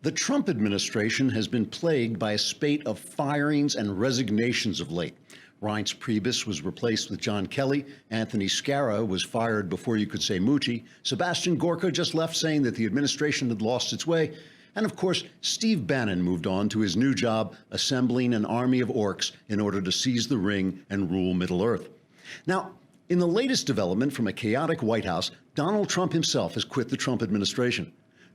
The Trump administration has been plagued by a spate of firings and resignations of late. Reince Priebus was replaced with John Kelly. Anthony Scarra was fired before you could say Moochie. Sebastian Gorka just left saying that the administration had lost its way. And of course, Steve Bannon moved on to his new job, assembling an army of orcs in order to seize the ring and rule Middle-earth. Now, in the latest development from a chaotic White House, Donald Trump himself has quit the Trump administration.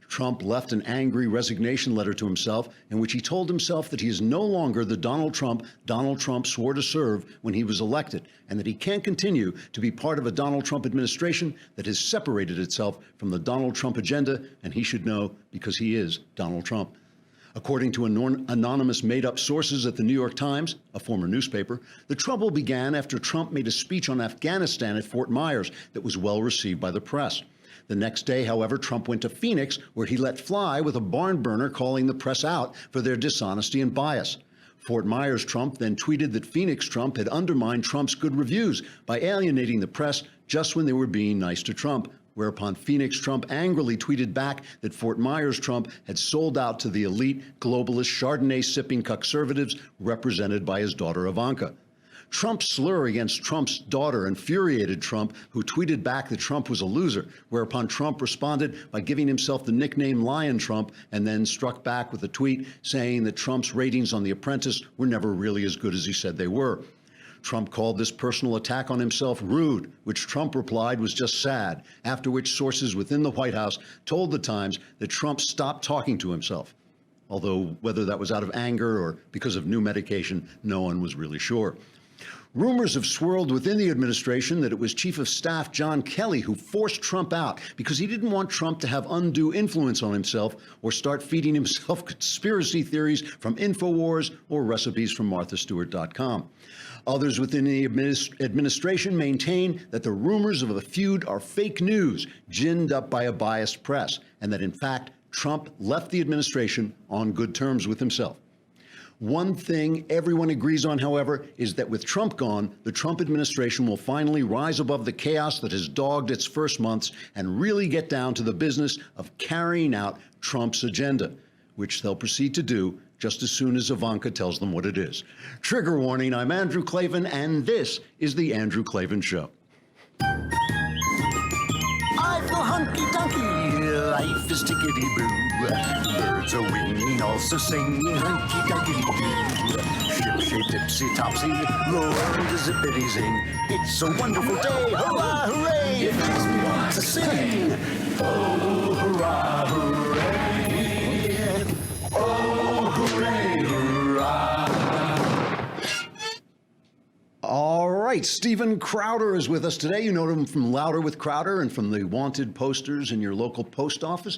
Trump left an angry resignation letter to himself in which he told himself that he is no longer the Donald Trump swore to serve when he was elected, and that he can't continue to be part of a Donald Trump administration that has separated itself from the Donald Trump agenda, and he should know because he is Donald Trump. According to anonymous made-up sources at the New York Times, a former newspaper, the trouble began after Trump made a speech on Afghanistan at Fort Myers that was well received by the press. The next day, however, Trump went to Phoenix, where he let fly with a barn burner calling the press out for their dishonesty and bias. Fort Myers Trump then tweeted that Phoenix Trump had undermined Trump's good reviews by alienating the press just when they were being nice to Trump, whereupon Phoenix Trump angrily tweeted back that Fort Myers Trump had sold out to the elite, globalist, Chardonnay-sipping conservatives represented by his daughter Ivanka. Trump's slur against Trump's daughter infuriated Trump, who tweeted back that Trump was a loser, whereupon Trump responded by giving himself the nickname Lion Trump and then struck back with a tweet saying that Trump's ratings on The Apprentice were never really as good as he said they were. Trump called this personal attack on himself rude, which Trump replied was just sad, after which sources within the White House told the Times that Trump stopped talking to himself. Although whether that was out of anger or because of new medication, no one was really sure. Rumors have swirled within the administration that it was Chief of Staff John Kelly who forced Trump out because he didn't want Trump to have undue influence on himself or start feeding himself conspiracy theories from InfoWars or recipes from MarthaStewart.com. Others within the administration maintain that the rumors of a feud are fake news, ginned up by a biased press, and that in fact, Trump left the administration on good terms with himself. One thing everyone agrees on, however, is that with Trump gone, the Trump administration will finally rise above the chaos that has dogged its first months and really get down to the business of carrying out Trump's agenda, which they'll proceed to do just as soon as Ivanka tells them what it is. Trigger warning, I'm Andrew Klavan, and this is The Andrew Klavan Show. I feel hunky-dunky, life is tickety-boo. Birds are winging, also singing hunky-dunky-doo. Ship-shape, tipsy-topsy, Lord, zippity-zing. It's a wonderful day, hurrah, hooray! It makes me want to sing. Oh, hurrah, hooray! Oh, hooray, hurrah! All right, Steven Crowder is with us today. You know him from Louder with Crowder and from the wanted posters in your local post office.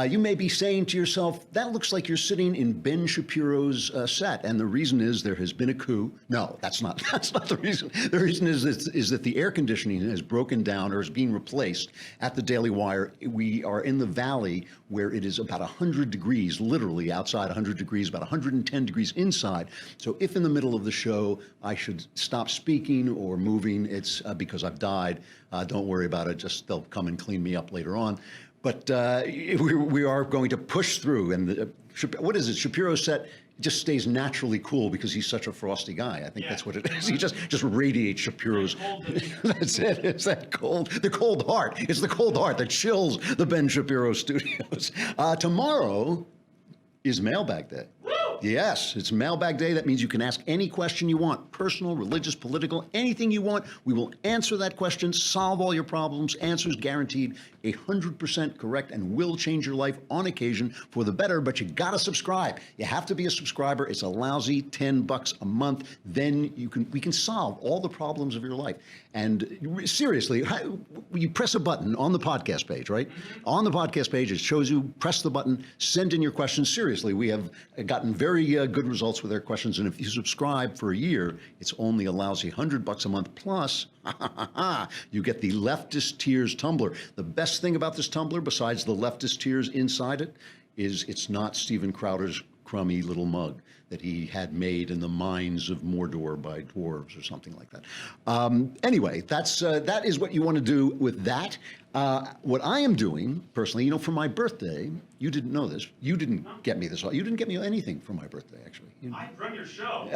You may be saying to yourself, that looks like you're sitting in Ben Shapiro's set, and the reason is there has been a coup. No, that's not the reason. The reason is that the air conditioning has broken down or is being replaced at the Daily Wire. We are in the valley where it is about 100 degrees, literally outside 100 degrees, about 110 degrees inside. So if in the middle of the show I should stop speaking or moving, it's because I've died. Don't worry about it. Just they'll come and clean me up later on. But we are going to push through. And what is it? Shapiro's set just stays naturally cool because he's such a frosty guy. I think that's what it is. He just radiates Shapiro's. That's it. It's that cold, the cold heart. It's the cold heart that chills the Ben Shapiro studios. Tomorrow is Mailbag Day. Yes, it's Mailbag Day. That means you can ask any question you want, personal, religious, political, anything you want. We will answer that question, solve all your problems, answers guaranteed, 100% correct, and will change your life on occasion for the better, but you gotta subscribe. You have to be a subscriber. It's a lousy $10 a month. Then we can solve all the problems of your life. And seriously, you press a button on the podcast page, right? On the podcast page, it shows you, press the button, send in your questions. Seriously, we have gotten very good results with our questions. And if you subscribe for a year, it's only a lousy $100 a month. Plus, you get the Leftist Tears tumbler. The best thing about this tumbler, besides the Leftist Tears inside it, is it's not Steven Crowder's crummy little mug that he had made in the mines of Mordor by dwarves or something like that. Anyway, that is what you want to do with that. What I am doing personally, for my birthday, you didn't know this. You didn't get me this. You didn't get me anything for my birthday, actually. I run your show.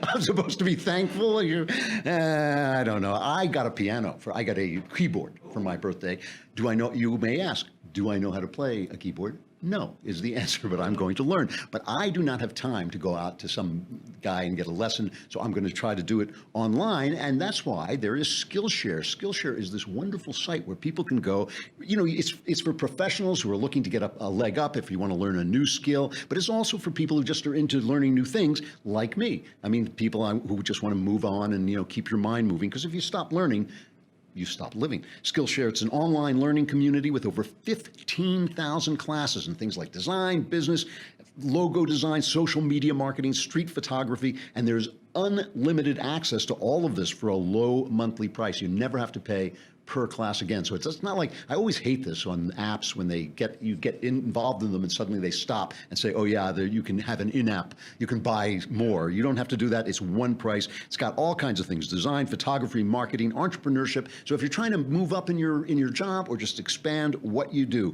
I'm supposed to be thankful. I don't know. I got a piano. I got a keyboard for my birthday. Do I know? You may ask. Do I know how to play a keyboard? No, is the answer, but I'm going to learn. But I do not have time to go out to some guy and get a lesson, so I'm going to try to do it online, and that's why there is Skillshare. Skillshare is this wonderful site where people can go. It's for professionals who are looking to get a leg up if you want to learn a new skill, but it's also for people who just are into learning new things, like me. I mean, people who just want to move on and keep your mind moving, because if you stop learning, you stop living. Skillshare, it's an online learning community with over 15,000 classes in things like design, business, logo design, social media marketing, street photography, and there's unlimited access to all of this for a low monthly price. You never have to pay per class again. So it's not like, I always hate this on apps when you get involved in them and suddenly they stop and say, oh yeah, you can have an in-app, you can buy more. You don't have to do that. It's one price. It's got all kinds of things: design, photography, marketing, entrepreneurship. So if you're trying to move up in your job or just expand what you do,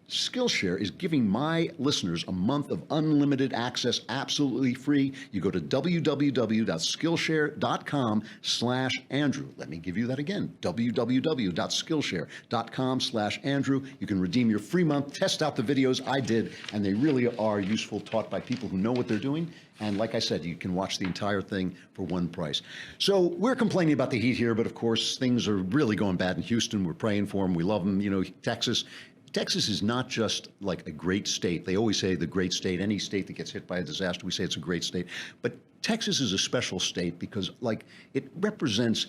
Skillshare is giving my listeners a month of unlimited access, absolutely free. You go to www.skillshare.com/Andrew. Let me give you that again, www.skillshare.com/Andrew. You can redeem your free month, test out the videos I did, and they really are useful, taught by people who know what they're doing. And like I said, you can watch the entire thing for one price. So we're complaining about the heat here, but of course, things are really going bad in Houston. We're praying for them. We love them. Texas is not just like a great state. They always say the great state. Any state that gets hit by a disaster, we say it's a great state. But Texas is a special state because it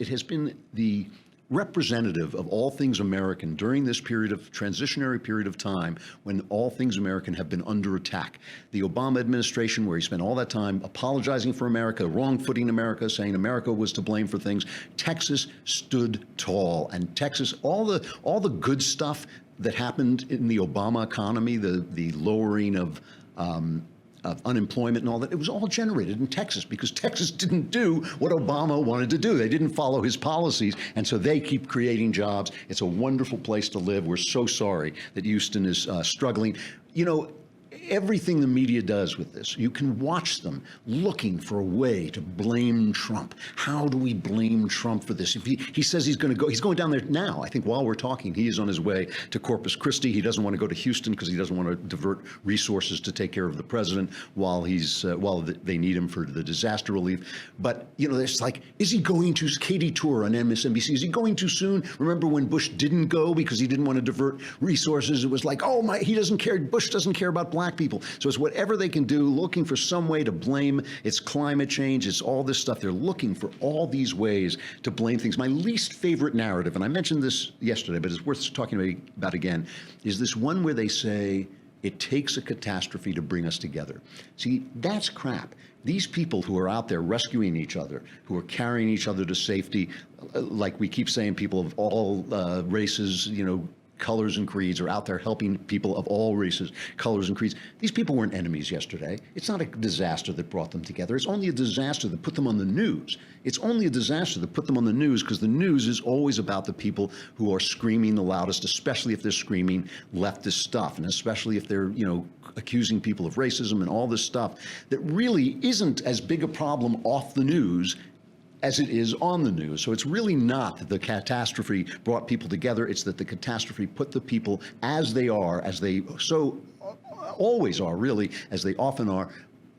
has been the representative of all things American during this transitionary period of time when all things American have been under attack. The Obama administration, where he spent all that time apologizing for America, wrong-footing America, saying America was to blame for things, Texas stood tall. And Texas, all the good stuff that happened in the Obama economy, the lowering of unemployment and all that, it was all generated in Texas because Texas didn't do what Obama wanted to do. They didn't follow his policies, and so they keep creating jobs. It's a wonderful place to live. We're so sorry that Houston is struggling. Everything the media does with this, you can watch them looking for a way to blame Trump. How do we blame Trump for this? If he says he's going down there now. I think while we're talking, he is on his way to Corpus Christi. He doesn't want to go to Houston because he doesn't want to divert resources to take care of the president while they need him for the disaster relief. But, it's like, is he going to Katie Tour on MSNBC? Is he going too soon? Remember when Bush didn't go because he didn't want to divert resources? It was like, he doesn't care. Bush doesn't care about black people. So it's whatever they can do, looking for some way to blame. It's climate change. It's all this stuff. They're looking for all these ways to blame things. My least favorite narrative, and I mentioned this yesterday, but it's worth talking about again, is this one where they say it takes a catastrophe to bring us together. See, that's crap. These people who are out there rescuing each other, who are carrying each other to safety, like we keep saying, people of all races, colors and creeds, are out there helping people of all races, colors and creeds. These people weren't enemies yesterday. It's not a disaster that brought them together. It's only a disaster that put them on the news. It's only a disaster that put them on the news because the news is always about the people who are screaming the loudest, especially if they're screaming leftist stuff, and especially if they're, accusing people of racism and all this stuff that really isn't as big a problem off the news as it is on the news. So it's really not that the catastrophe brought people together. It's that the catastrophe put the people as they are, as they so always are, really, as they often are,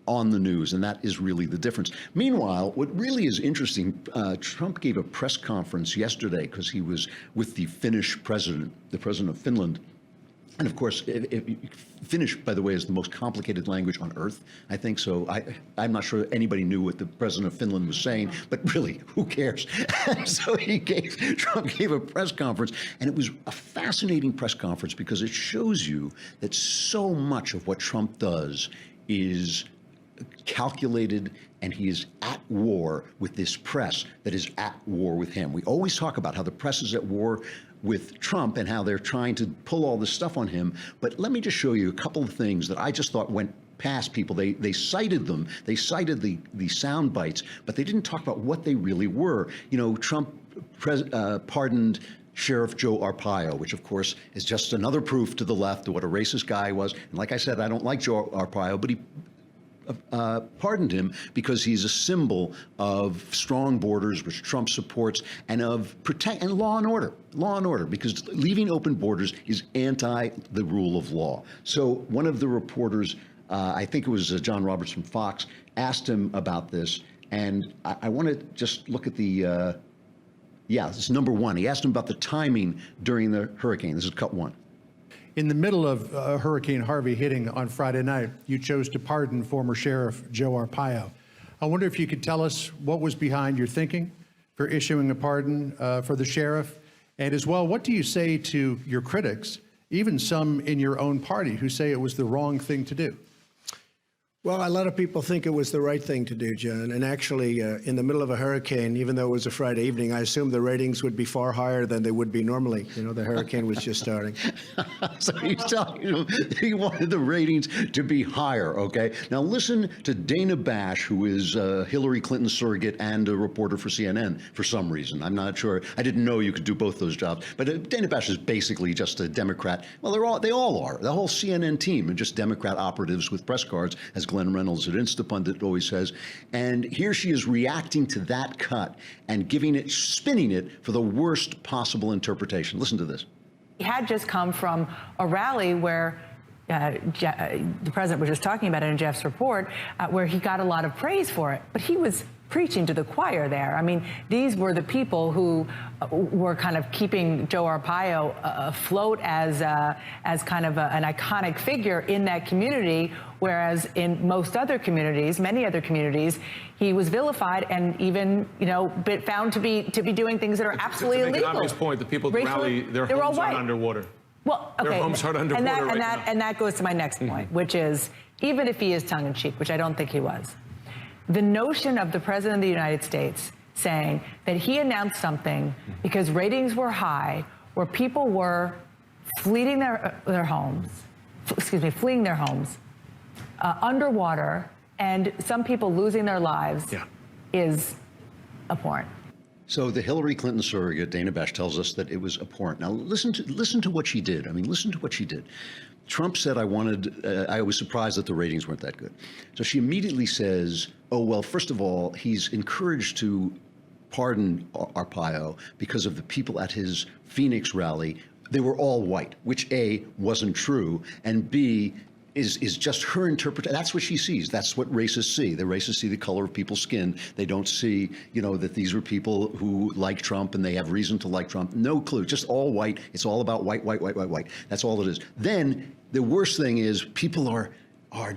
on the news, and that is really the difference. Meanwhile, what really is interesting, Trump gave a press conference yesterday because he was with the Finnish president, the president of Finland. And of course, Finnish, by the way, is the most complicated language on earth, I think. So I'm not sure anybody knew what the president of Finland was saying, but really, who cares? So Trump gave a press conference, and it was a fascinating press conference because it shows you that so much of what Trump does is calculated, and he is at war with this press that is at war with him. We always talk about how the press is at war with Trump and how they're trying to pull all this stuff on him. But let me just show you a couple of things that I just thought went past people. They cited them. They cited the sound bites, but they didn't talk about what they really were. You know, Trump pardoned Sheriff Joe Arpaio, which of course is just another proof to the left of what a racist guy was. And like I said, I don't like Joe Arpaio, but he pardoned him because he's a symbol of strong borders, which Trump supports, and of and law and order, because leaving open borders is anti the rule of law. So one of the reporters, I think it was John Roberts from Fox, asked him about this, and I want to just look at the, this is number one. He asked him about the timing during the hurricane. This is cut one. In the middle of Hurricane Harvey hitting on Friday night, you chose to pardon former Sheriff Joe Arpaio. I wonder if you could tell us what was behind your thinking for issuing a pardon for the sheriff, and as well, what do you say to your critics, even some in your own party, who say it was the wrong thing to do? Well, a lot of people think it was the right thing to do, John. And actually, in the middle of a hurricane, even though it was a Friday evening, I assumed the ratings would be far higher than they would be normally. You know, the hurricane was just starting. So he's telling you he wanted the ratings to be higher, okay? Now listen to Dana Bash, who is Hillary Clinton's surrogate and a reporter for CNN for some reason. I'm not sure. I didn't know you could do both those jobs. But Dana Bash is basically just a Democrat. Well, they all are. The whole CNN team are just Democrat operatives with press cards, as Glenn Reynolds at Instapundit always says. And here she is reacting to that cut and spinning it for the worst possible interpretation. Listen to this. He had just come from a rally where the president was just talking about it in Jeff's report, where he got a lot of praise for it, but he was preaching to the choir there. I mean, these were the people who were kind of keeping Joe Arpaio afloat as kind of an iconic figure in that community, whereas in most other communities, many other communities, he was vilified and even, found to be doing things that are absolutely illegal. To make an obvious point, the people at the rally, their homes are underwater. Well, okay, their homes are underwater and that goes to my next point, which is, even if he is tongue-in-cheek, which I don't think he was, the notion of the President of the United States saying that he announced something because ratings were high, where people were fleeing their homes, underwater, and some people losing their lives, is abhorrent. So the Hillary Clinton surrogate, Dana Bash, tells us that it was abhorrent. Now listen to what she did. I mean, listen to what she did. Trump said, I was surprised that the ratings weren't that good. So she immediately says, oh, well, first of all, he's encouraged to pardon Arpaio because of the people at his Phoenix rally. They were all white, which A, wasn't true, and B, is just her interpretation. That's what she sees. That's what racists see. The racists see the color of people's skin. They don't see, that these were people who like Trump and they have reason to like Trump. No clue. Just all white. It's all about white, white, white, white, white. That's all it is. Then the worst thing is people are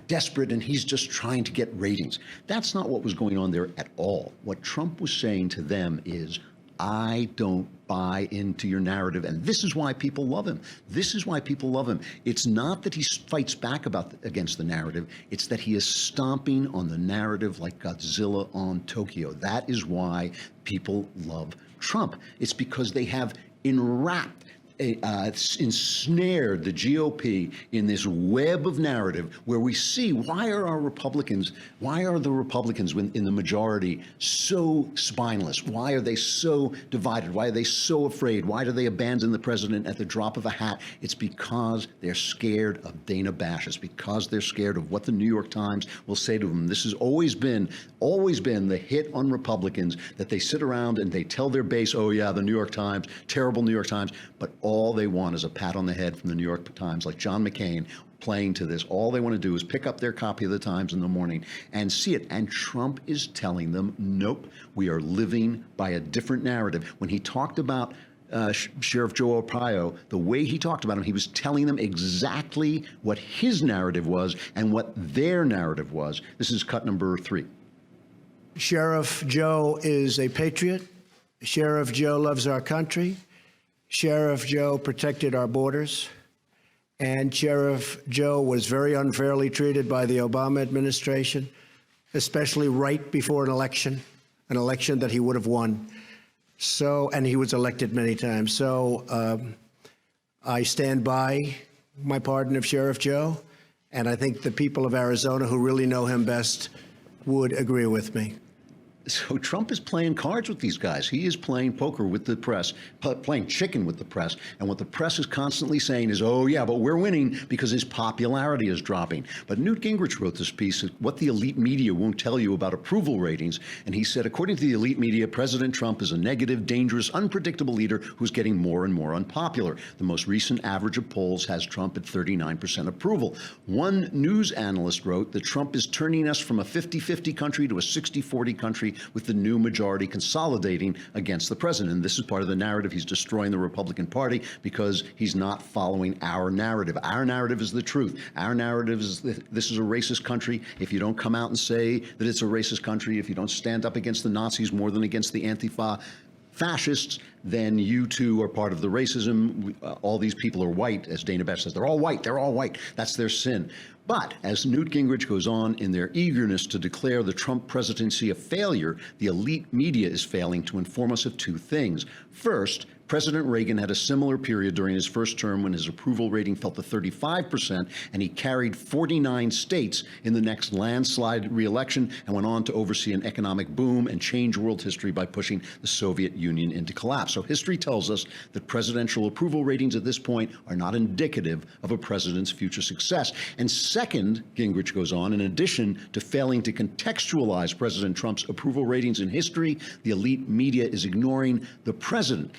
desperate and he's just trying to get ratings. That's not what was going on there at all. What Trump was saying to them is, I don't buy into your narrative. And this is why people love him. This is why people love him. It's not that he fights back against the narrative. It's that he is stomping on the narrative like Godzilla on Tokyo. That is why people love Trump. It's because they have ensnared the GOP in this web of narrative where we see why are the Republicans in the majority so spineless? Why are they so divided? Why are they so afraid? Why do they abandon the president at the drop of a hat? It's because they're scared of Dana Bash. It's because they're scared of what the New York Times will say to them. This has always been the hit on Republicans, that they sit around and they tell their base, oh yeah, the New York Times, terrible New York Times, but all they want is a pat on the head from the New York Times, like John McCain playing to this. All they want to do is pick up their copy of the Times in the morning and see it. And Trump is telling them, nope, we are living by a different narrative. When he talked about Sheriff Joe Arpaio, the way he talked about him, he was telling them exactly what his narrative was and what their narrative was. This is cut number 3. Sheriff Joe is a patriot. Sheriff Joe loves our country. Sheriff Joe protected our borders, and Sheriff Joe was very unfairly treated by the Obama administration, especially right before an election that he would have won. So, and he was elected many times. So I stand by my pardon of Sheriff Joe, and I think the people of Arizona who really know him best would agree with me. So Trump is playing cards with these guys. He is playing poker with the press, playing chicken with the press. And what the press is constantly saying is, oh, yeah, but we're winning because his popularity is dropping. But Newt Gingrich wrote this piece, What the Elite Media Won't Tell You About Approval Ratings. And he said, according to the elite media, President Trump is a negative, dangerous, unpredictable leader who's getting more and more unpopular. The most recent average of polls has Trump at 39% approval. One news analyst wrote that Trump is turning us from a 50-50 country to a 60-40 country, with the new majority consolidating against the president. And this is part of the narrative. He's destroying the Republican Party because he's not following our narrative. Our narrative is the truth. Our narrative is this is a racist country. If you don't come out and say that it's a racist country, if you don't stand up against the Nazis more than against the antifa fascists, then you too are part of the racism. All these people are white, as Dana Bash says. They're all white. They're all white. That's their sin. But as Newt Gingrich goes on in their eagerness to declare the Trump presidency a failure, the elite media is failing to inform us of two things. First, President Reagan had a similar period during his first term when his approval rating fell to 35%, and he carried 49 states in the next landslide re-election and went on to oversee an economic boom and change world history by pushing the Soviet Union into collapse. So history tells us that presidential approval ratings at this point are not indicative of a president's future success. And second, Gingrich goes on, in addition to failing to contextualize President Trump's approval ratings in history, the elite media is ignoring the present,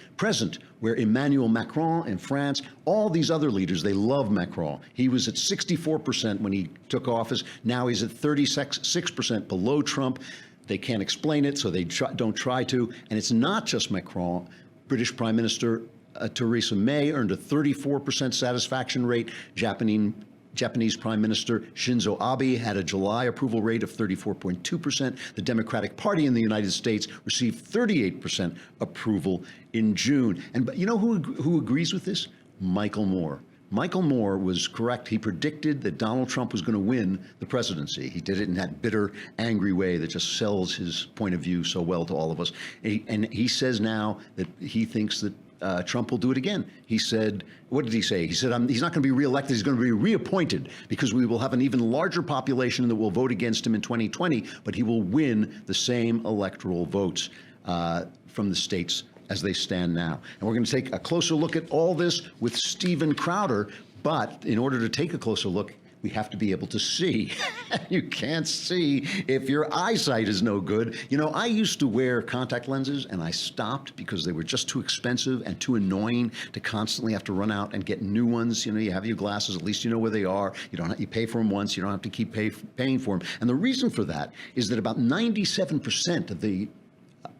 where Emmanuel Macron in France, all these other leaders, they love Macron. He was at 64% when he took office. Now he's at 36% below Trump. They can't explain it, so they don't try to. And it's not just Macron. British Prime Minister Theresa May earned a 34% satisfaction rate. Japanese Prime Minister Shinzo Abe had a July approval rate of 34.2%. The Democratic Party in the United States received 38% approval in June. And you know who agrees with this? Michael Moore. Michael Moore was correct. He predicted that Donald Trump was going to win the presidency. He did it in that bitter, angry way that just sells his point of view so well to all of us. And he says now that he thinks that Trump will do it again. He said, what did he say? He said, he's not going to be reelected. He's going to be reappointed because we will have an even larger population that will vote against him in 2020, but he will win the same electoral votes from the states as they stand now. And we're going to take a closer look at all this with Steven Crowder. But in order to take a closer look, we have to be able to see. You can't see if your eyesight is no good. You know, I used to wear contact lenses, and I stopped because they were just too expensive and too annoying to constantly have to run out and get new ones. You know, you have your glasses, at least you know where they are. You pay for them once, you don't have to keep paying for them. And the reason for that is that about 97%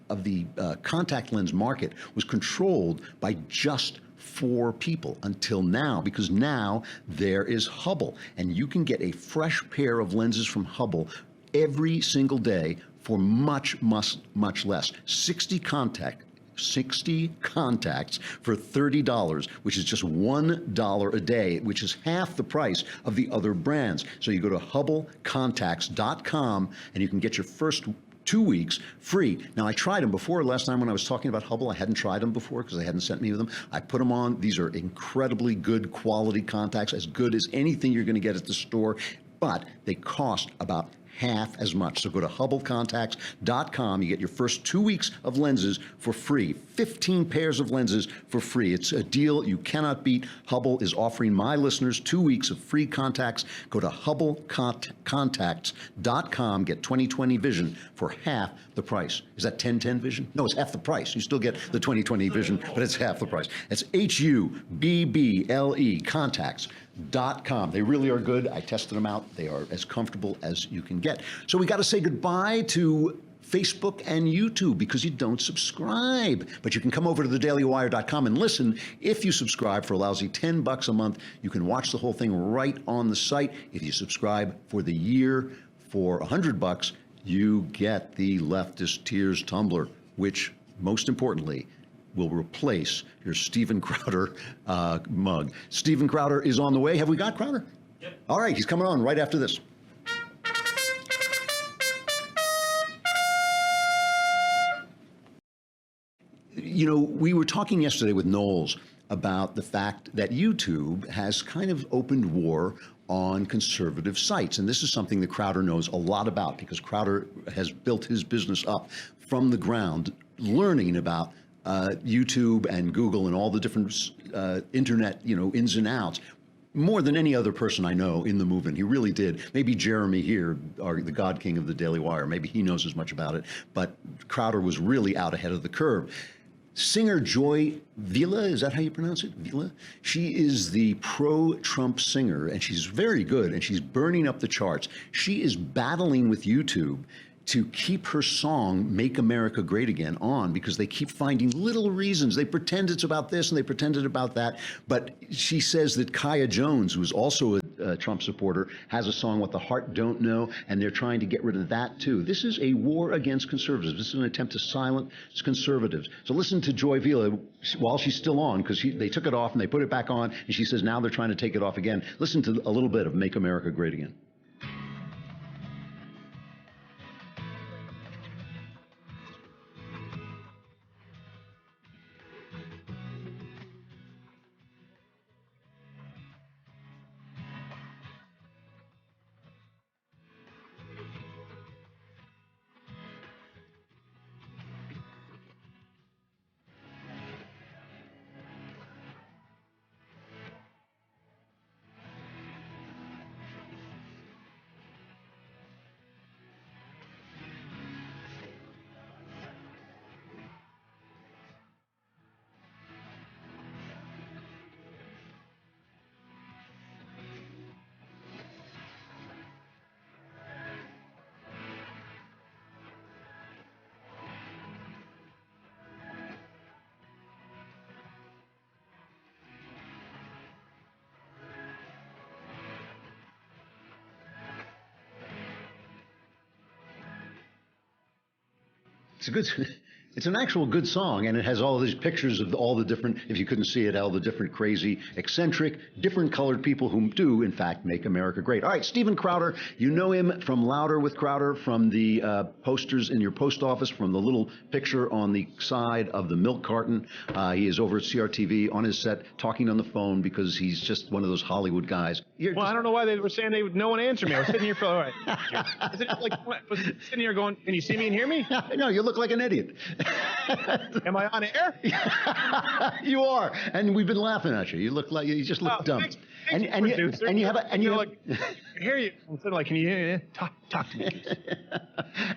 of the contact lens market was controlled by just 4 people until now, because now there is Hubble, and you can get a fresh pair of lenses from Hubble every single day for much less. 60 contacts for $30, which is just $1 a day, which is half the price of the other brands. So you go to HubbleContacts.com and you can get your first 2 weeks free. Now, I tried them before. Last time when I was talking about Hubble, I hadn't tried them before because they hadn't sent me them. I put them on. These are incredibly good quality contacts, as good as anything you're going to get at the store, but they cost about half as much. So go to HubbleContacts.com. You get your first 2 weeks of lenses for free. 15 pairs of lenses for free. It's a deal you cannot beat. Hubble is offering my listeners 2 weeks of free contacts. Go to HubbleContacts.com. Get 20/20 vision for half the price. Is that 10/10 vision? No, it's half the price. You still get the 20/20 vision, but it's half the price. It's HUBBLE contacts.com. They really are good. I tested them out. They are as comfortable as you can get. So we got to say goodbye to Facebook and YouTube because you don't subscribe. But you can come over to thedailywire.com and listen. If you subscribe for a lousy $10 a month, you can watch the whole thing right on the site. If you subscribe for the year for $100, you get the Leftist Tears tumbler, which, most importantly, will replace your Steven Crowder mug. Steven Crowder is on the way. Have we got Crowder? Yep. All right, he's coming on right after this. You know, we were talking yesterday with Knowles about the fact that YouTube has kind of opened war on conservative sites. And this is something that Crowder knows a lot about, because Crowder has built his business up from the ground, learning about YouTube and Google and all the different internet, you know, ins and outs, more than any other person I know in the movement. He really did. Maybe Jeremy here, the God King of the Daily Wire, maybe he knows as much about it, but Crowder was really out ahead of the curve. Singer Joy Vila, is that how you pronounce it? Vila? She is the pro-Trump singer, and she's very good, and she's burning up the charts. She is battling with YouTube to keep her song Make America Great Again on, because they keep finding little reasons. They pretend it's about this and they pretend it's about that. But she says that Kaya Jones, who is also a Trump supporter, has a song What the Heart Don't Know, and they're trying to get rid of that too. This is a war against conservatives. This is an attempt to silence conservatives. So listen to Joy Vila while she's still on, because they took it off and they put it back on, and she says now they're trying to take it off again. Listen to a little bit of Make America Great Again. It's an actual good song, and it has all these pictures of all the different, if you couldn't see it, all the different crazy, eccentric, different colored people who do, in fact, make America great. All right, Steven Crowder, you know him from Louder with Crowder, from the posters in your post office, from the little picture on the side of the milk carton. He is over at CRTV on his set, talking on the phone, because he's just one of those Hollywood guys. I don't know why they were saying no one answered me. I was sitting here for, all right. I was sitting here going, can you see me and hear me? No, you look like an idiot. Am I on air? You are, and we've been laughing at you. You look like you just look dumb. Thanks, and you have like, I hear you. I'm sitting like, can you talk to me?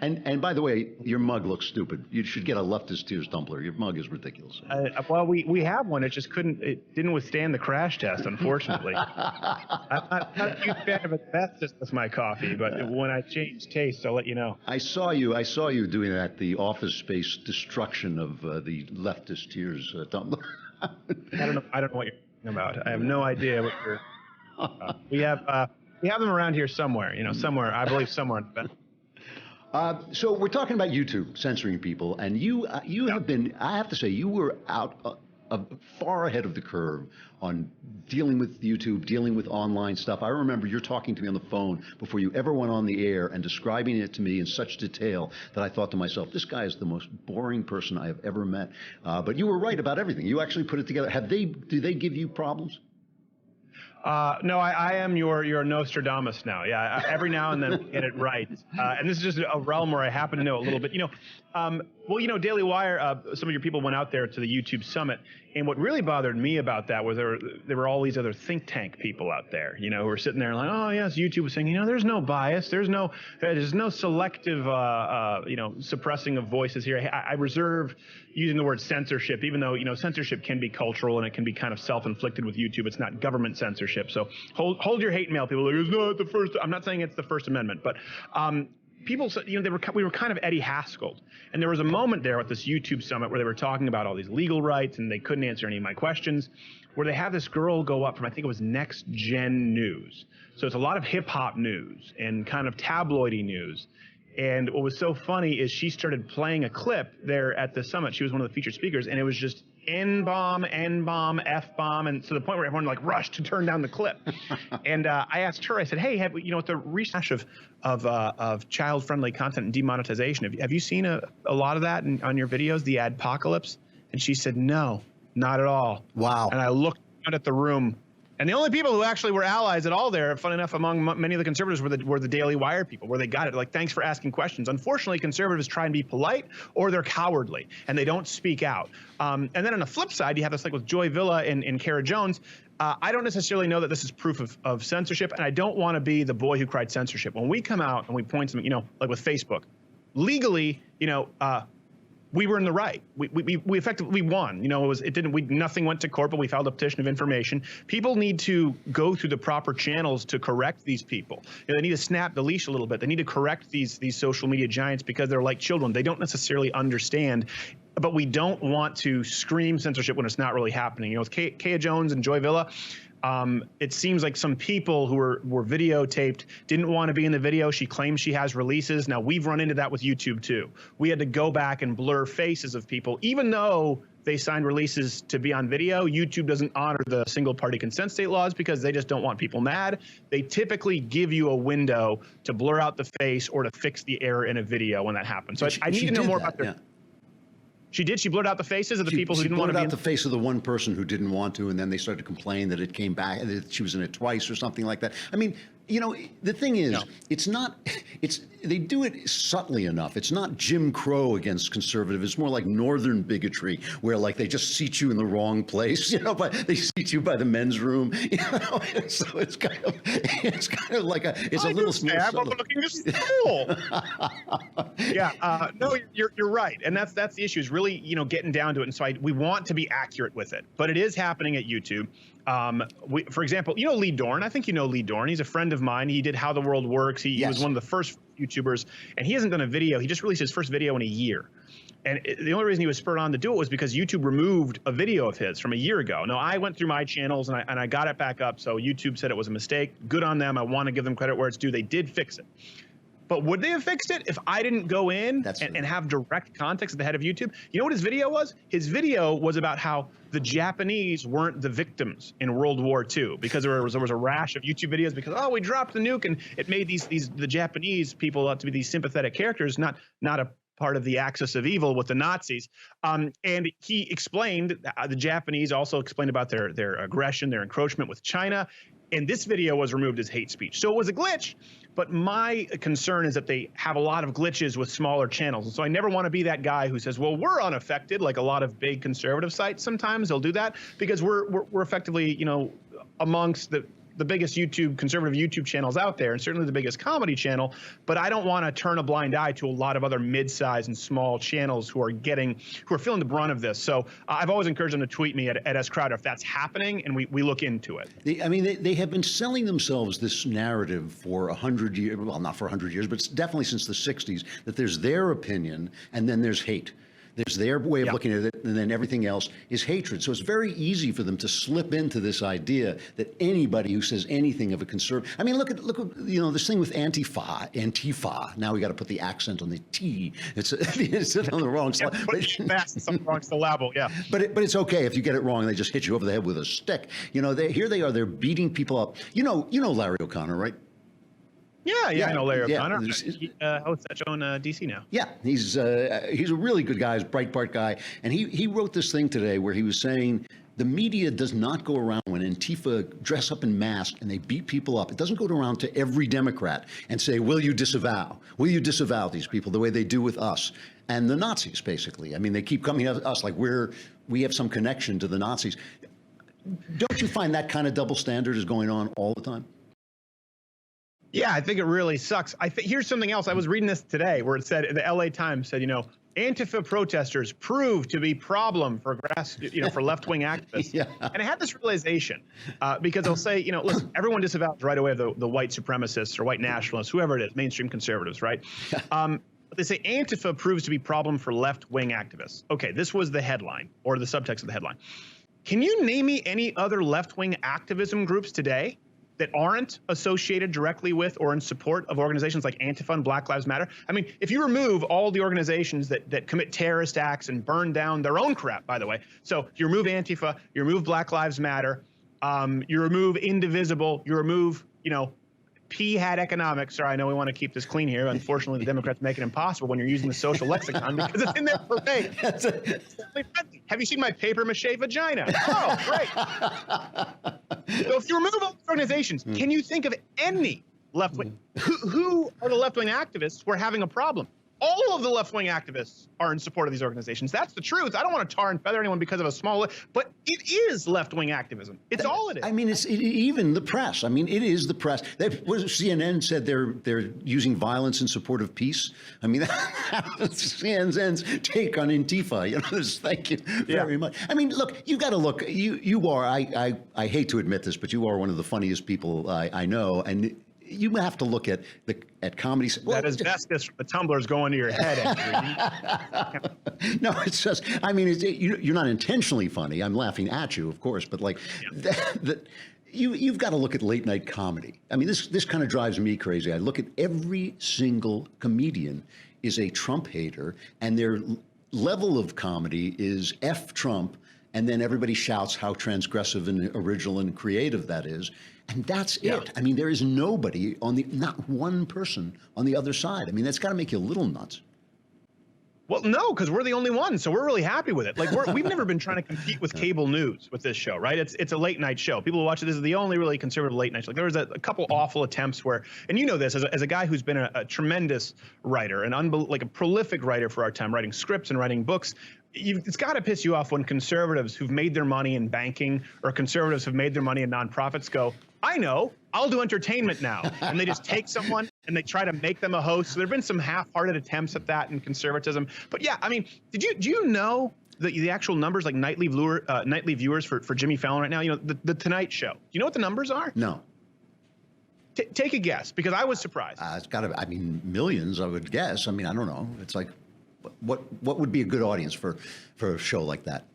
and by the way, your mug looks stupid. You should get a leftist tears tumbler. Your mug is ridiculous. Well, we have one. It didn't withstand the crash test, unfortunately. I'm not a huge fan of asbestos with my coffee, but when I change taste, I'll let you know. I saw you doing that, the Office Space destruction of the leftist tears tumbler. I don't know what you're talking about. I have no idea what you're. We have them around here somewhere. Somewhere. I believe somewhere in the back. So we're talking about YouTube censoring people, and you have been, I have to say, you were out far ahead of the curve on dealing with YouTube, dealing with online stuff. I remember you're talking to me on the phone before you ever went on the air and describing it to me in such detail that I thought to myself, this guy is the most boring person I have ever met. But you were right about everything. You actually put it together. Do they give you problems? No, I am your Nostradamus now. Yeah, every now and then we get it right. And this is just a realm where I happen to know a little bit. Daily Wire, some of your people went out there to the YouTube summit. And what really bothered me about that was there were all these other think tank people out there, who were sitting there like, oh, yes, YouTube was saying, there's no bias. There's no selective, suppressing of voices here. I reserve using the word censorship, even though, censorship can be cultural and it can be kind of self-inflicted with YouTube. It's not government censorship. So hold your hate mail. People are like, it's not the first. I'm not saying it's the First Amendment, but people said, we were kind of Eddie Haskell. And there was a moment there at this YouTube summit where they were talking about all these legal rights and they couldn't answer any of my questions, where they have this girl go up from, I think it was Next Gen News. So it's a lot of hip hop news and kind of tabloidy news. And what was so funny is she started playing a clip there at the summit. She was one of the featured speakers, and it was just N-bomb, N-bomb, F-bomb, and to the point where everyone rushed to turn down the clip. And I asked her, I said, hey, with the research of child-friendly content and demonetization, have you seen a lot of that on your videos, the adpocalypse? And she said, no, not at all. Wow. And I looked out at the room, and the only people who actually were allies at all there, fun enough, among many of the conservatives were the Daily Wire people, where they got it. Like, thanks for asking questions. Unfortunately, conservatives try and be polite, or they're cowardly, and they don't speak out. And then on the flip side, you have this like with Joy Villa and Kara Jones. I don't necessarily know that this is proof of censorship, and I don't want to be the boy who cried censorship. When we come out and we point something, like with Facebook, legally, we were in the right. We effectively won. Nothing went to court, but we filed a petition of information. People need to go through the proper channels to correct these people. They need to snap the leash a little bit. They need to correct these social media giants because they're like children. They don't necessarily understand. But we don't want to scream censorship when it's not really happening. With Kaya Jones and Joy Villa, it seems like some people who were videotaped didn't want to be in the video. She claims she has releases. Now, we've run into that with YouTube, too. We had to go back and blur faces of people, even though they signed releases to be on video. YouTube doesn't honor the single-party consent state laws because they just don't want people mad. They typically give you a window to blur out the face or to fix the error in a video when that happens. So I need to know more about their... Yeah. She did. She blurred out the faces of the people who didn't want to be in. She blurred out the face of the one person who didn't want to, and then they started to complain that it came back, that she was in it twice or something like that. I mean, the thing is, they do it subtly enough. It's not Jim Crow against conservative. It's more like northern bigotry, where like they just seat you in the wrong place, but they seat you by the men's room, So it's kind of like a little stab overlooking the school. Yeah, no, you're right, and that's the issue. Is really getting down to it, and so we want to be accurate with it, but it is happening at YouTube. For example, Lee Dorn. I think you know Lee Dorn. He's a friend of mine. He did How the World Works. He was one of the first YouTubers, and he hasn't done a video. He just released his first video in a year. And the only reason he was spurred on to do it was because YouTube removed a video of his from a year ago. Now, I went through my channels and I got it back up. So YouTube said it was a mistake. Good on them. I want to give them credit where it's due. They did fix it. But would they have fixed it if I didn't go in and have direct context at the head of YouTube? You know what his video was? His video was about how the Japanese weren't the victims in World War II because there was a rash of YouTube videos because, we dropped the nuke, and it made the Japanese people out to be these sympathetic characters, not a part of the axis of evil with the Nazis. And he explained, the Japanese also explained about their aggression, their encroachment with China. And this video was removed as hate speech. So it was a glitch, but my concern is that they have a lot of glitches with smaller channels. And so I never want to be that guy who says, well, we're unaffected, like a lot of big conservative sites sometimes they'll do that because we're effectively, amongst the biggest conservative YouTube channels out there, and certainly the biggest comedy channel, but I don't want to turn a blind eye to a lot of other mid-sized and small channels who are feeling the brunt of this. So I've always encouraged them to tweet me at S. Crowder if that's happening, and we look into it. They have been selling themselves this narrative for 100 years, well, not for 100 years, but definitely since the 60s, that there's their opinion and then there's hate. There's their way of looking at it, and then everything else is hatred. So it's very easy for them to slip into this idea that anybody who says anything of a conservative. I mean, look at this thing with antifa. Now we got to put the accent on the T. It's on the wrong side. It's on the wrong syllable. Yeah. But it's okay if you get it wrong. They just hit you over the head with a stick. Here they are. They're beating people up. You know Larry O'Connor, right? Yeah, I know Larry O'Connor. He hosts that show in D.C. now. Yeah, he's a really good guy, he's a Breitbart guy. And he wrote this thing today where he was saying the media does not go around when Antifa dress up in masks and they beat people up. It doesn't go around to every Democrat and say, will you disavow? Will you disavow these people the way they do with us? And the Nazis, basically. I mean, they keep coming at us like we have some connection to the Nazis. Don't you find that kind of double standard is going on all the time? Yeah, I think it really sucks. Here's something else. I was reading this today where it said, the LA Times said, Antifa protesters proved to be problem for for left-wing activists. Yeah. And I had this realization because they'll say, listen, everyone disavows right away the white supremacists or white nationalists, whoever it is, mainstream conservatives, right? But they say Antifa proves to be problem for left-wing activists. Okay, this was the headline or the subtext of the headline. Can you name me any other left-wing activism groups today that aren't associated directly with or in support of organizations like Antifa and Black Lives Matter? I mean, if you remove all the organizations that commit terrorist acts and burn down their own crap, by the way, so you remove Antifa, you remove Black Lives Matter, you remove Indivisible, you remove, P-hat economics. Sorry, I know we want to keep this clean here. Unfortunately, the Democrats make it impossible when you're using the social lexicon because it's in their parade. Have you seen my paper-mache vagina? Oh, great. So if you remove all these organizations, can you think of any left-wing? Who are the left-wing activists who are having a problem? All of the left-wing activists are in support of these organizations. That's the truth. I don't want to tar and feather anyone because of a small, but it is left-wing activism. It's all it is. I mean, even the press. I mean, it is the press. CNN said they're using violence in support of peace. I mean, that's CNN's take on Antifa. You know, thank you very much. I mean, look, you got to look. You are. I hate to admit this, but you are one of the funniest people I know, and you have to look at comedy. Well, that asbestos from the tumblers going to your head. No, it's just, I mean, you're not intentionally funny. I'm laughing at you, of course, but like, you've got to look at late night comedy. I mean, this kind of drives me crazy. I look at every single comedian is a Trump hater, and their level of comedy is F Trump, and then everybody shouts how transgressive and original and creative that is. And that's it. I mean, there is nobody not one person on the other side. I mean, that's got to make you a little nuts. Well, no, because we're the only ones, so we're really happy with it. Like, we've never been trying to compete with cable news with this show, right? It's a late night show. People who watch it, this is the only really conservative late night show. Like, there was a couple awful attempts where, and you know this, as a guy who's been a tremendous writer, like a prolific writer for our time, writing scripts and writing books. It's got to piss you off when conservatives who've made their money in banking or conservatives who've made their money in nonprofits go, I know, I'll do entertainment now. And they just take someone and they try to make them a host. So there have been some half-hearted attempts at that in conservatism. But yeah, I mean, do you know the actual numbers, like nightly viewers for Jimmy Fallon right now? You know, the Tonight Show. Do you know what the numbers are? No. Take a guess, because I was surprised. It's got to, I mean, millions, I would guess. I mean, I don't know. It's like, what would be a good audience for a show like that?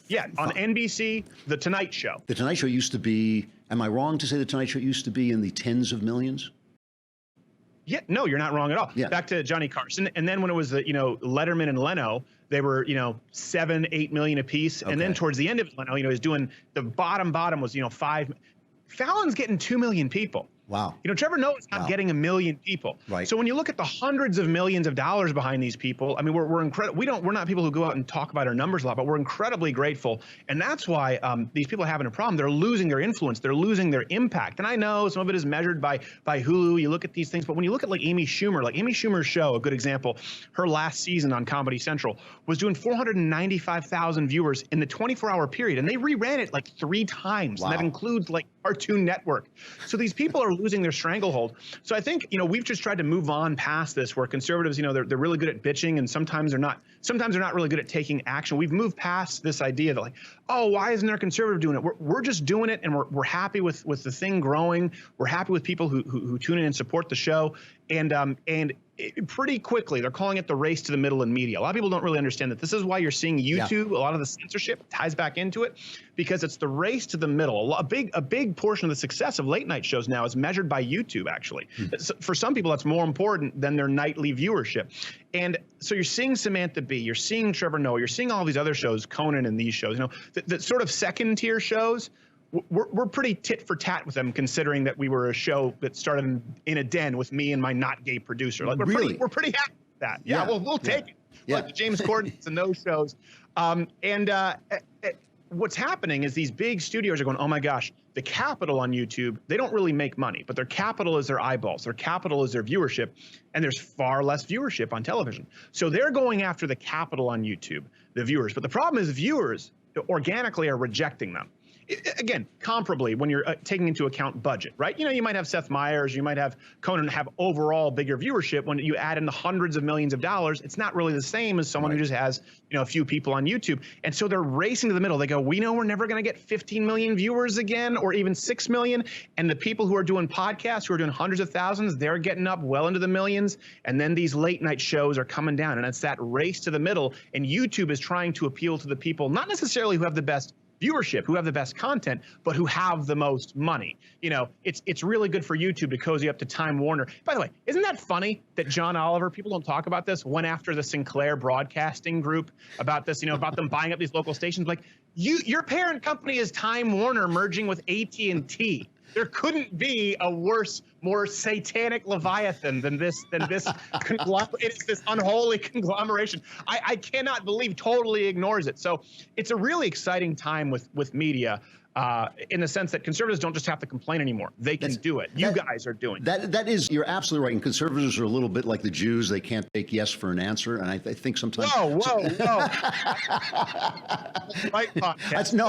Yeah, on NBC, The Tonight Show. The Tonight Show used to be, am I wrong to say The Tonight Show used to be in the tens of millions? Yeah, no, you're not wrong at all. Yeah. Back to Johnny Carson. And then when it was, Letterman and Leno, they were, 7, 8 million apiece. Okay. And then towards the end of Leno, he's doing, the bottom was, 5. Fallon's getting 2 million people. Wow. Trevor Noah's not getting 1 million people. Right. So when you look at the hundreds of millions of dollars behind these people, I mean, we're incredible. We're not people who go out and talk about our numbers a lot, but we're incredibly grateful. And that's why these people are having a problem. They're losing their influence. They're losing their impact. And I know some of it is measured by Hulu. You look at these things, but when you look at like Amy Schumer's show, a good example, her last season on Comedy Central was doing 495,000 viewers in the 24-hour period. And they reran it like 3 times. Wow. And that includes like Cartoon Network. So these people are losing their stranglehold. So I think, we've just tried to move on past this, where conservatives, they're really good at bitching, and sometimes they're not really good at taking action. We've moved past this idea that like, oh, why isn't there a conservative doing it? We're just doing it, and we're happy with the thing growing. We're happy with people who tune in and support the show. And pretty quickly, they're calling it the race to the middle in media. A lot of people don't really understand that. This is why you're seeing YouTube. A lot of the censorship ties back into it, because it's the race to the middle. A big portion of the success of late night shows now is measured by YouTube, actually. For some people, that's more important than their nightly viewership. And so you're seeing Samantha Bee, you're seeing Trevor Noah, you're seeing all these other shows, Conan and these shows, the sort of second tier shows. We're pretty tit for tat with them, considering that we were a show that started in a den with me and my not gay producer. Like, we're pretty happy with that. Yeah, we'll take it. Yeah. Like James Corden's and those shows. What's happening is these big studios are going, oh my gosh, the capital on YouTube, they don't really make money, but their capital is their eyeballs. Their capital is their viewership, and there's far less viewership on television. So they're going after the capital on YouTube, the viewers. But the problem is viewers organically are rejecting them. Again, comparably, when you're taking into account budget, right? You might have Seth Meyers, you might have Conan have overall bigger viewership. When you add in the hundreds of millions of dollars, it's not really the same as someone who just has, a few people on YouTube. And so they're racing to the middle. They go, we know we're never going to get 15 million viewers again, or even 6 million. And the people who are doing podcasts, who are doing hundreds of thousands, they're getting up well into the millions. And then these late night shows are coming down. And it's that race to the middle. And YouTube is trying to appeal to the people, not necessarily who have the best viewership, who have the best content, but who have the most money. It's really good for YouTube to cozy up to Time Warner. By the way, isn't that funny that John Oliver, people don't talk about this, went after the Sinclair Broadcasting Group about this, about them buying up these local stations? Like, your parent company is Time Warner merging with AT&T. There couldn't be a worse, more satanic leviathan than this conglomerate. It is this unholy conglomeration. I cannot believe totally ignores it. So it's a really exciting time with media. In the sense that conservatives don't just have to complain anymore. They can do it. You guys are doing it. That is, you're absolutely right. And conservatives are a little bit like the Jews. They can't take yes for an answer. And I think sometimes. Whoa. Right podcast. No,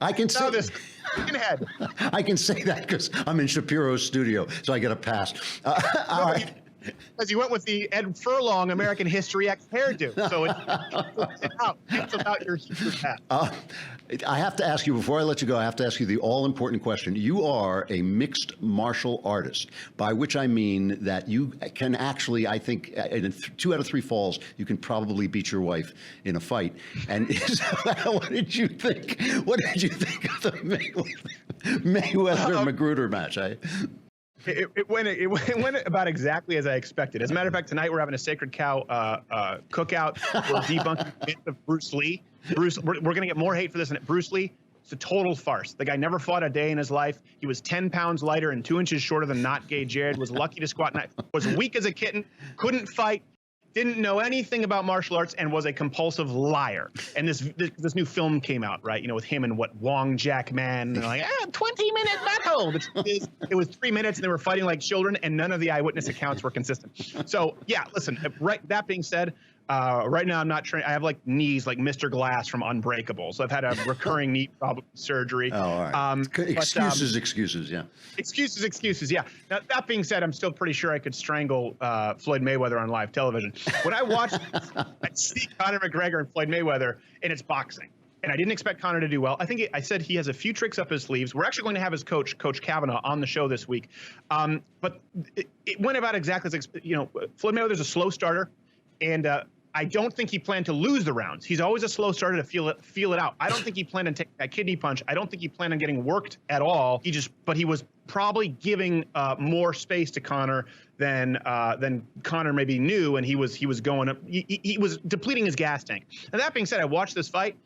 I can say this. Head. I can say that because I'm in Shapiro's studio, so I get a pass. All right. Because you went with the Ed Furlong American History X hairdo. So it's about your Hebrew hat. I have to ask you, before I let you go, I have to ask you the all-important question. You are a mixed martial artist, by which I mean that you can actually, I think, in 2 out of 3 falls, you can probably beat your wife in a fight. And what did you think? What did you think of the Mayweather-Magruder match? It went about exactly as I expected. As a matter of fact, tonight we're having a Sacred Cow cookout. We're debunking the myth of Bruce Lee. We're going to get more hate for this. And Bruce Lee, it's a total farce. The guy never fought a day in his life. He was 10 pounds lighter and 2 inches shorter than not gay Jared. Was lucky to squat. Was weak as a kitten. Couldn't fight. Didn't know anything about martial arts and was a compulsive liar. And this new film came out, right? You know, with him and Wong Jack Man. And they're like, 20-minute battle. It was 3 minutes and they were fighting like children and none of the eyewitness accounts were consistent. So yeah, listen, that being said, right now I'm not trained. I have like knees like Mr. Glass from Unbreakable. So I've had a recurring knee problem surgery. Oh, all right. Excuses, yeah. Excuses, yeah. Now, that being said, I'm still pretty sure I could strangle Floyd Mayweather on live television. When I watched, I see Conor McGregor and Floyd Mayweather, and it's boxing. And I didn't expect Conor to do well. I said he has a few tricks up his sleeves. We're actually going to have his coach, Coach Kavanaugh, on the show this week. But it went about exactly as, Floyd Mayweather's a slow starter, and I don't think he planned to lose the rounds. He's always a slow starter to feel it out. I don't think he planned on taking that kidney punch. I don't think he planned on getting worked at all. But he was probably giving more space to Conor than Conor maybe knew, and he was going up. He was depleting his gas tank. And that being said, I watched this fight,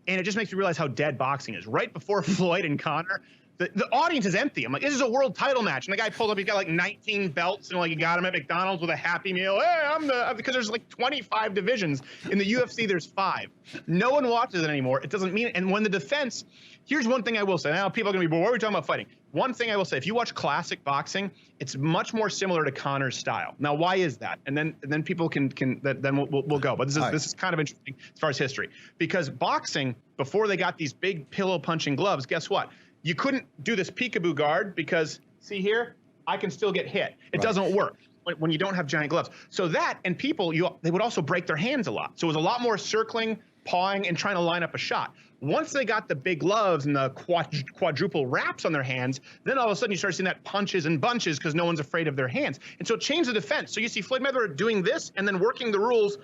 and it just makes me realize how dead boxing is. Right before Floyd and Conor, the audience is empty. I'm like, this is a world title match. And the guy pulled up, he's got like 19 belts, and like you got him at McDonald's with a Happy Meal. Hey, because there's like 25 divisions. In the UFC, there's 5. No one watches it anymore. It doesn't mean it. And when the defense, here's one thing I will say. Now people are going to be, well, what are we talking about fighting? One thing I will say, if you watch classic boxing, it's much more similar to Conor's style. Now, why is that? And then people then we'll go. But this is kind of interesting as far as history, because boxing, before they got these big pillow punching gloves, guess what? You couldn't do this peekaboo guard because, see here, I can still get hit. It doesn't work when you don't have giant gloves. So that, and people, they would also break their hands a lot. So it was a lot more circling, pawing, and trying to line up a shot. Once they got the big gloves and the quadruple wraps on their hands, then all of a sudden you start seeing that punches and bunches because no one's afraid of their hands. And so it changed the defense. So you see Floyd Mayweather doing this and then working the rules,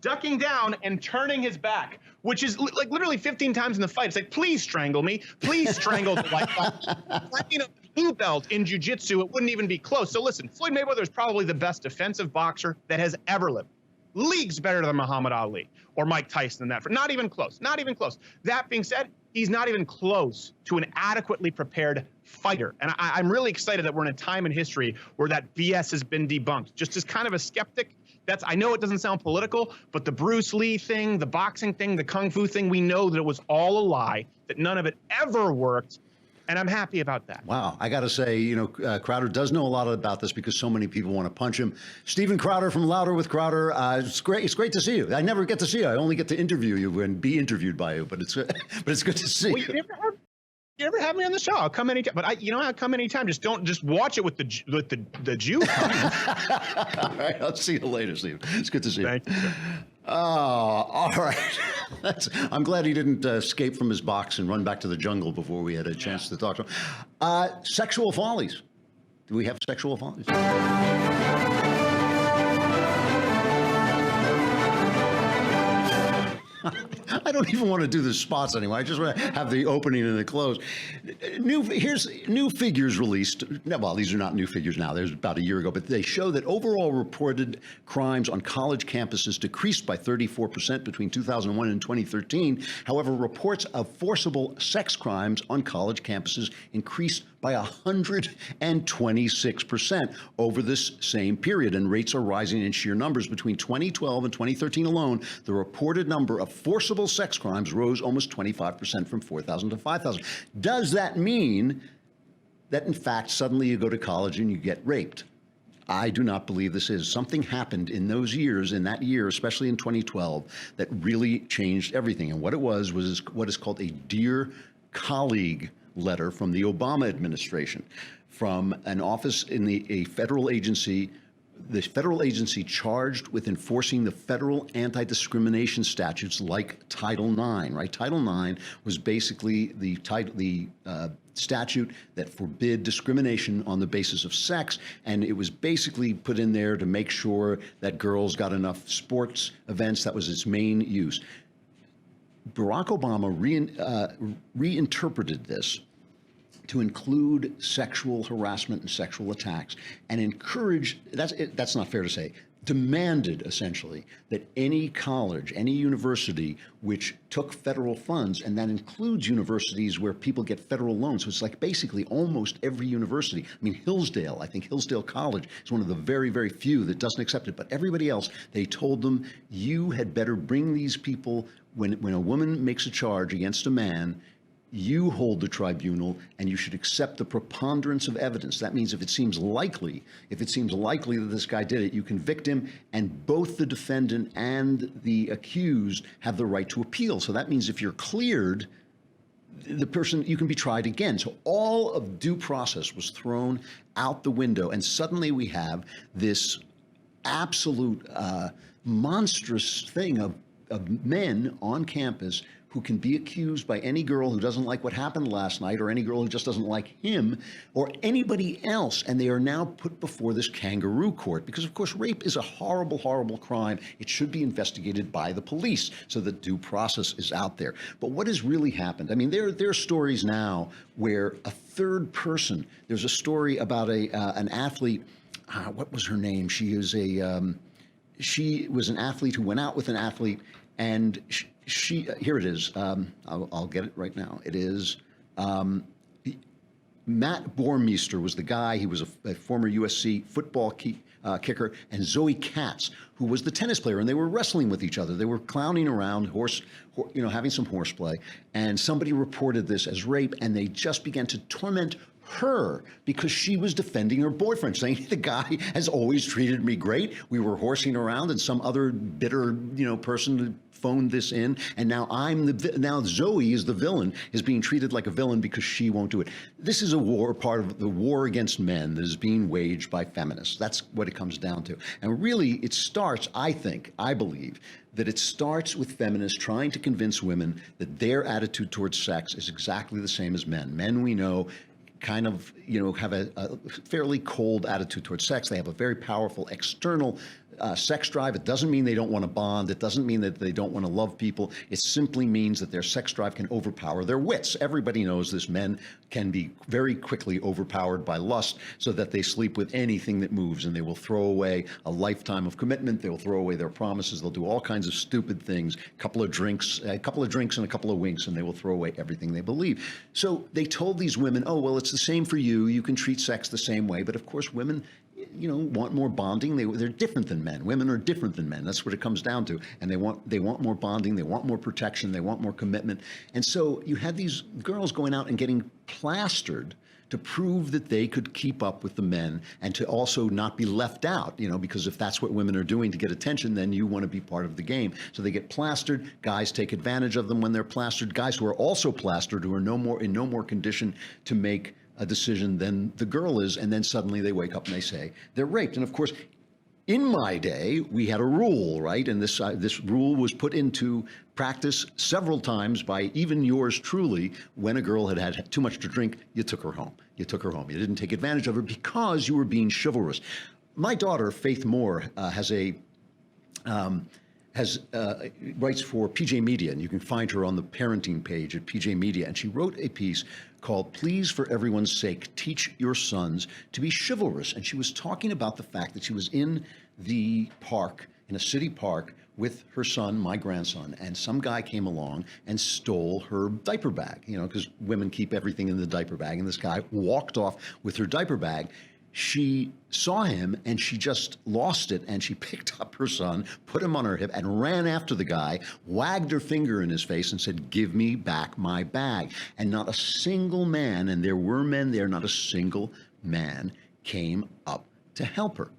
ducking down and turning his back, which is like literally 15 times in the fight. It's like, please strangle me. Please strangle the white belt. You know, blue belt in jiu-jitsu, it wouldn't even be close. So listen, Floyd Mayweather is probably the best defensive boxer that has ever lived. Leagues better than Muhammad Ali or Mike Tyson in that. Not even close. Not even close. That being said, he's not even close to an adequately prepared fighter. And I'm really excited that we're in a time in history where that BS has been debunked. Just as kind of a skeptic, I know it doesn't sound political, but the Bruce Lee thing, the boxing thing, the Kung Fu thing, we know that it was all a lie, that none of it ever worked. And I'm happy about that. Wow. I got to say, Crowder does know a lot about this because so many people want to punch him. Stephen Crowder from Louder with Crowder. It's great. It's great to see you. I never get to see you. I only get to interview you and be interviewed by you. But it's good to see you. You ever have me on the show? I'll come anytime. But I'll come anytime. Just watch it with the Jew. All right. I'll see you later, Steve. It's good to see you. Thank you. Oh, all right. I'm glad he didn't escape from his box and run back to the jungle before we had a chance to talk to him. Sexual follies. Do we have sexual follies? I don't even want to do the spots anymore. I just want to have the opening and the close. Here's new figures released. Well, these are not new figures now. There's about a year ago, but they show that overall reported crimes on college campuses decreased by 34% between 2001 and 2013. However, reports of forcible sex crimes on college campuses increased by 126% over this same period. And rates are rising in sheer numbers. Between 2012 and 2013 alone, the reported number of forcible sex crimes rose almost 25% from 4,000 to 5,000. Does that mean that, in fact, suddenly you go to college and you get raped? I do not believe this is. Something happened in those years, in that year, especially in 2012, that really changed everything. And what it was what is called a Dear Colleague letter from the Obama administration, from an office in a federal agency, the federal agency charged with enforcing the federal anti-discrimination statutes like Title IX, right? Title IX was basically the statute that forbid discrimination on the basis of sex, and it was basically put in there to make sure that girls got enough sports events. That was its main use. Barack Obama reinterpreted this to include sexual harassment and sexual attacks, and encouraged, that's not fair to say, demanded essentially that any college, any university which took federal funds, and that includes universities where people get federal loans, so it's like basically almost every university. I mean, Hillsdale, I think Hillsdale College is one of the very, very few that doesn't accept it, but everybody else, they told them, you had better bring these people, when a woman makes a charge against a man, you hold the tribunal, and you should accept the preponderance of evidence. That means if it seems likely that this guy did it, you convict him, and both the defendant and the accused have the right to appeal. So that means if you're cleared, the person, you can be tried again. So all of due process was thrown out the window, and suddenly we have this absolute monstrous thing of men on campus who can be accused by any girl who doesn't like what happened last night, or any girl who just doesn't like him, or anybody else, and they are now put before this kangaroo court. Because, of course, rape is a horrible, horrible crime. It should be investigated by the police so that due process is out there. But what has really happened? I mean, there are stories now where a third person, there's a story about an athlete, what was her name? She was an athlete who went out with an athlete, and she here it is. I'll get it right now. It is Matt Bormeister was the guy. He was a former USC football kicker, and Zoe Katz, who was the tennis player, and they were wrestling with each other. They were clowning around, having some horseplay, and somebody reported this as rape, and they just began to torment her because she was defending her boyfriend, saying the guy has always treated me great. We were horsing around, and some other bitter, person phoned this in, and now now Zoe is the villain, is being treated like a villain because she won't do it. This is a war, part of the war against men that is being waged by feminists. That's what it comes down to. And really, it starts, I believe, that it starts with feminists trying to convince women that their attitude towards sex is exactly the same as men. Men, we know, kind of, have a fairly cold attitude towards sex. They have a very powerful external sex drive. It doesn't mean they don't want to bond. It doesn't mean that they don't want to love people. It simply means that their sex drive can overpower their wits. Everybody knows this. Men can be very quickly overpowered by lust, so that they sleep with anything that moves, and they will throw away a lifetime of commitment. They will throw away their promises. They'll do all kinds of stupid things, a couple of drinks and a couple of winks, and they will throw away everything they believe. So they told these women, oh, well, it's the same for you. You can treat sex the same way. But of course, women, want more bonding. They're different than men. Women are different than men. That's what it comes down to. And they want more bonding. They want more protection. They want more commitment. And so you had these girls going out and getting plastered to prove that they could keep up with the men, and to also not be left out, because if that's what women are doing to get attention, then you want to be part of the game. So they get plastered. Guys take advantage of them when they're plastered. Guys who are also plastered, who are in no more condition to make a decision than the girl is, and then suddenly they wake up and they say they're raped. And of course, in my day, we had a rule, right? And this rule was put into practice several times by even yours truly. When a girl had had too much to drink, you took her home. You didn't take advantage of her because you were being chivalrous. My daughter, Faith Moore, writes for PJ Media, and you can find her on the parenting page at PJ Media. And she wrote a piece called "Please, for Everyone's Sake, Teach Your Sons to be Chivalrous." And she was talking about the fact that she was in the park in a city park with her son, my grandson, and some guy came along and stole her diaper bag, you know, because women keep everything in the diaper bag, and this guy walked off with her diaper bag. She saw him and she just lost it, and she picked up her son, put him on her hip, and ran after the guy, wagged her finger in his face and said, "Give me back my bag." And not a single man, and there were men there, not a single man came up to help her.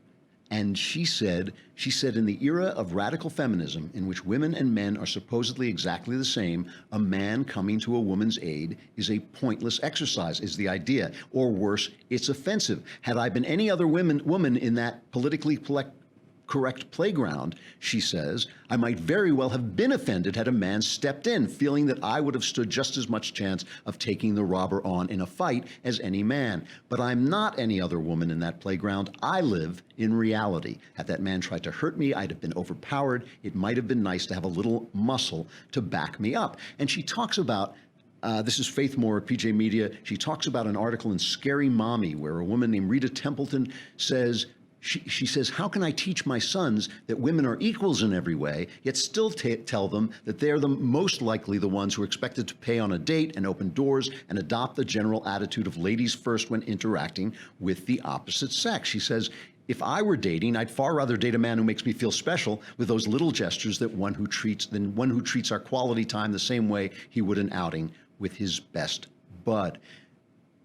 And she said, in the era of radical feminism, in which women and men are supposedly exactly the same, a man coming to a woman's aid is a pointless exercise, is the idea. Or worse, it's offensive. Had I been any other woman in that politically correct playground, she says, I might very well have been offended had a man stepped in, feeling that I would have stood just as much chance of taking the robber on in a fight as any man. But I'm not any other woman in that playground. I live in reality. Had that man tried to hurt me, I'd have been overpowered. It might have been nice to have a little muscle to back me up. And she talks about this is Faith Moore at PJ Media. She talks about an article in Scary Mommy where a woman named Rita Templeton says, She says, how can I teach my sons that women are equals in every way, yet still tell them that they're the most likely the ones who are expected to pay on a date and open doors and adopt the general attitude of ladies first when interacting with the opposite sex? She says, if I were dating, I'd far rather date a man who makes me feel special with those little gestures than one who treats our quality time the same way he would an outing with his best bud.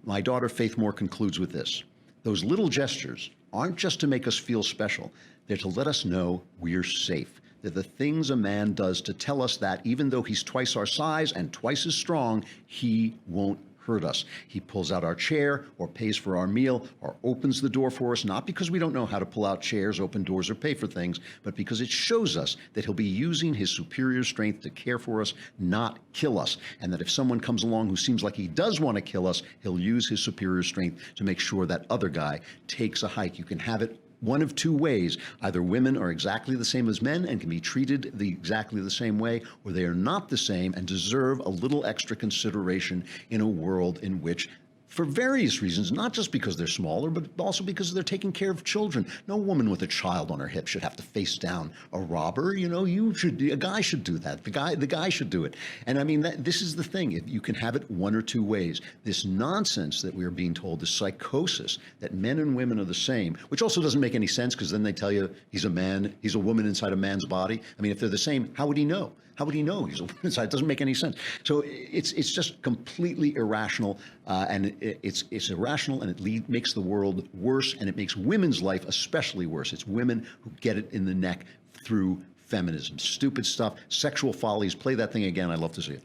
My daughter Faith Moore concludes with this. Those little gestures aren't just to make us feel special. They're to let us know we're safe. They're the things a man does to tell us that even though he's twice our size and twice as strong, he won't hurt us. He pulls out our chair or pays for our meal or opens the door for us, not because we don't know how to pull out chairs, open doors, or pay for things, but because it shows us that he'll be using his superior strength to care for us, not kill us. And that if someone comes along who seems like he does want to kill us, he'll use his superior strength to make sure that other guy takes a hike. You can have it one of two ways. Either women are exactly the same as men and can be treated exactly the same way, or they are not the same and deserve a little extra consideration in a world in which, for various reasons, not just because they're smaller, but also because they're taking care of children. No woman with a child on her hip should have to face down a robber. You know, a guy should do that. The guy should do it. And I mean, this is the thing. You can have it one or two ways. This nonsense that we are being told, this psychosis that men and women are the same, which also doesn't make any sense because then they tell you he's a man, he's a woman inside a man's body. I mean, if they're the same, how would he know? How would he know he's a woman inside? It doesn't make any sense. So it's just completely irrational, and it's irrational, and it makes the world worse, and it makes women's life especially worse. It's women who get it in the neck through feminism. Stupid stuff, sexual follies. Play that thing again. I'd love to see it.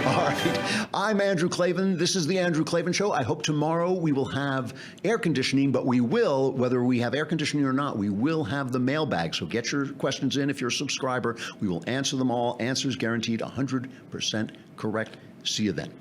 All right. I'm Andrew Klavan. This is the Andrew Klavan Show. I hope tomorrow we will have air conditioning, but we will, whether we have air conditioning or not, we will have the mailbag. So get your questions in if you're a subscriber. We will answer them all. Answers guaranteed 100% correct. See you then.